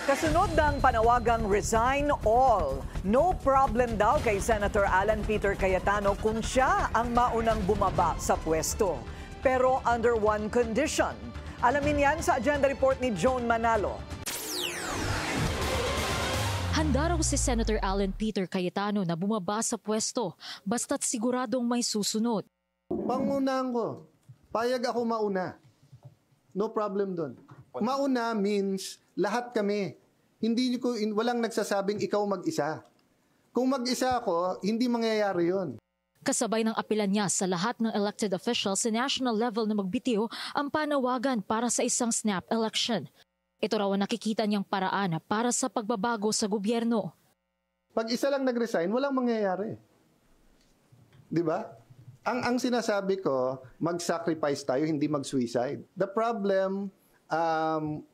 Kasunod ng panawagang resign all. No problem daw kay Senator Alan Peter Cayetano kung siya ang maunang bumaba sa pwesto. Pero under one condition. Alamin yan sa agenda report ni Joan Manalo. Handa raw si Senator Alan Peter Cayetano na bumaba sa pwesto basta't siguradong may susunod. Pangunahan ko. Payag ako mauna. No problem doon. Mauna means lahat kami. Walang nagsasabing ikaw mag-isa. Kung mag-isa ako, hindi mangyayari yon. Kasabay ng apilan niya sa lahat ng elected officials sa national level na magbitiw ang panawagan para sa isang snap election. Ito raw ang nakikita niyang paraan para sa pagbabago sa gobyerno. Pag isa lang nag-resign, walang mangyayari. Di ba? Ang sinasabi ko, mag-sacrifice tayo, hindi mag-suicide. The problem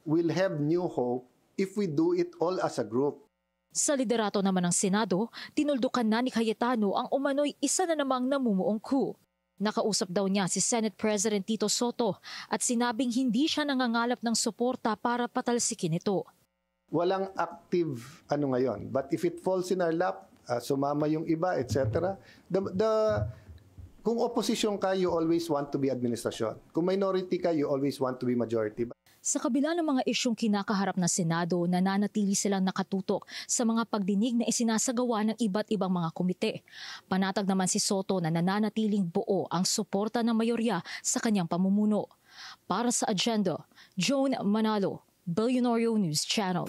will have new hope if we do it all as a group. Sa liderato naman ng Senado, tinuldukan na ni Cayetano ang umano'y isa na namang namumuong coup. Nakausap daw niya si Senate President Tito Soto at sinabing hindi siya nangangalap ng suporta para patalsikin ito. Walang active ngayon. But if it falls in our lap, sumama yung iba, etc. Kung opposition ka, you always want to be administrasyon. Kung minority ka, you always want to be majority. Sa kabila ng mga isyong kinakaharap na Senado, nananatili silang nakatutok sa mga pagdinig na isinasagawa ng iba't ibang mga komite. Panatag naman si Soto na nananatiling buo ang suporta ng mayorya sa kanyang pamumuno. Para sa agenda, Joan Manalo, Billionario News Channel.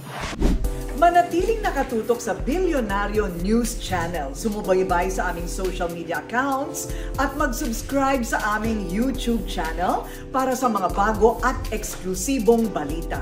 Manatiling nakatutok sa Billionario News Channel. Sumubaybay sa aming social media accounts at mag-subscribe sa aming YouTube channel para sa mga bago at eksklusibong balita.